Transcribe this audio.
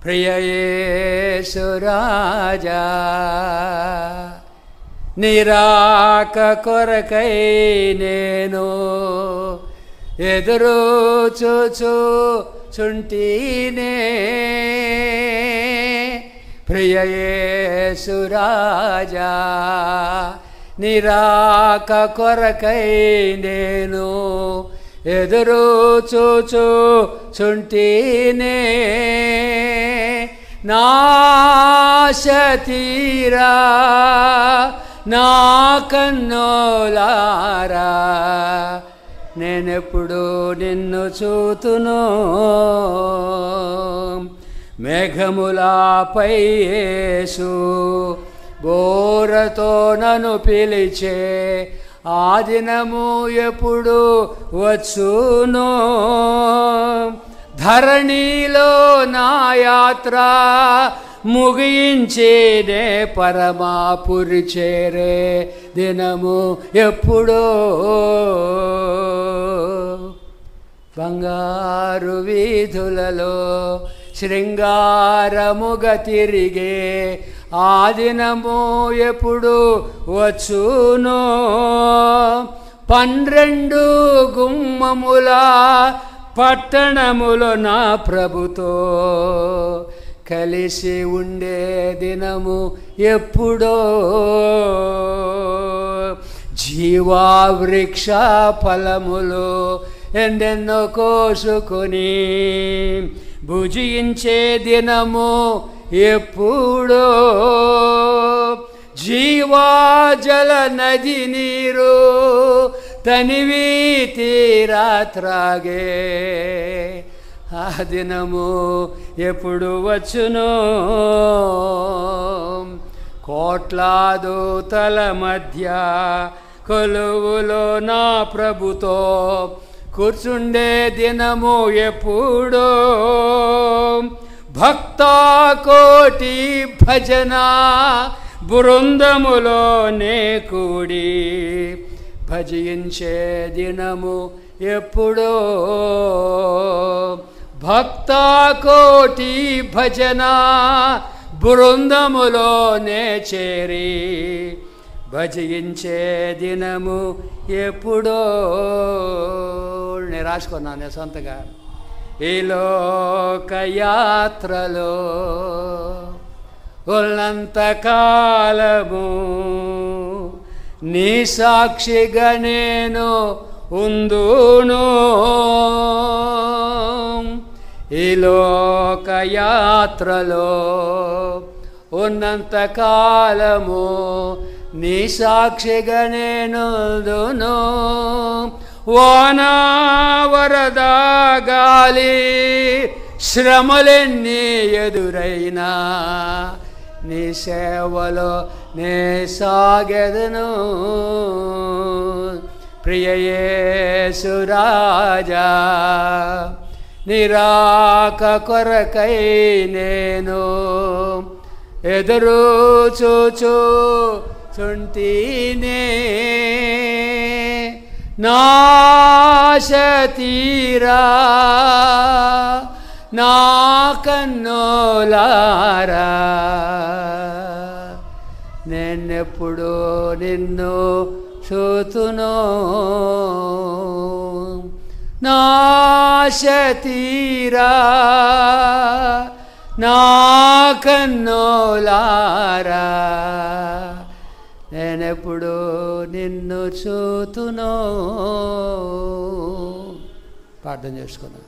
ప్రియ యేసు రాజా నిరాక కొరకై నేను ఎదురు చూచుచుంటినే ప్రియ యేసు రాజా నిరాక కొరకై నేను ఎదురు చూచుచుంటినే నాశ తీరా నా కన్నులారా నేనెప్పుడు నిన్ను చూతును మేఘములపై యేసు బోరతో నన్ను పిలిచే ఆ దినము ఎప్పుడు వచ్చును ధరణిలో నా యాత్ర ముగించేనే పరమాపురి చేరే దినము ఎప్పుడో బంగారు వీధులలో శృంగారముగా తిరిగే ఆ దినము ఎప్పుడు వచ్చును 12 గుమ్మముల పట్టణములో నా ప్రభుతో కలిసి ఉండే దినము ఎప్పుడో జీవావృక్ష ఫలములు ఎందెన్నో కోసుకొని భుజించే దినము ఎప్పుడో జీవాజల నది నీరు తనివి తీరా త్రాగే ఆ దినము ఎప్పుడు వచ్చును కోట్లాదూతల మధ్య కొలువులో నా ప్రభుతో కూర్చుండే దినము ఎప్పుడో భక్తకోటి భజన బృందములోనే కూడి భజించే దినము ఎప్పుడో భక్తకోటి భజన బృందములోనే చేరి భజించే దినము ఎప్పుడో నేను రాసుకున్నాను నేను సొంతగా ఈ లోకయాత్రలో ఉన్నంత కాలము నీ సాక్షిగా నేను ఉందును ఈ లోకయాత్రలో ఉన్నంత కాలము నీ సాక్షిగా నేను ఉందును వాన వరద గాలి శ్రమలెన్ని ఎదురైనా నీ సేవలో నే సాగెదను ప్రియ యేసు రాజా నిరాక కొరకై నేను ఎదురు చూచుచుంటినే నాశ తీరా నా కన్నులారా నేనెప్పుడు నిన్ను చూతును నాశ తీరా నా కన్నులారా నేనెప్పుడు నిన్ను చూతును ప్రార్థన చేసుకున్నాను.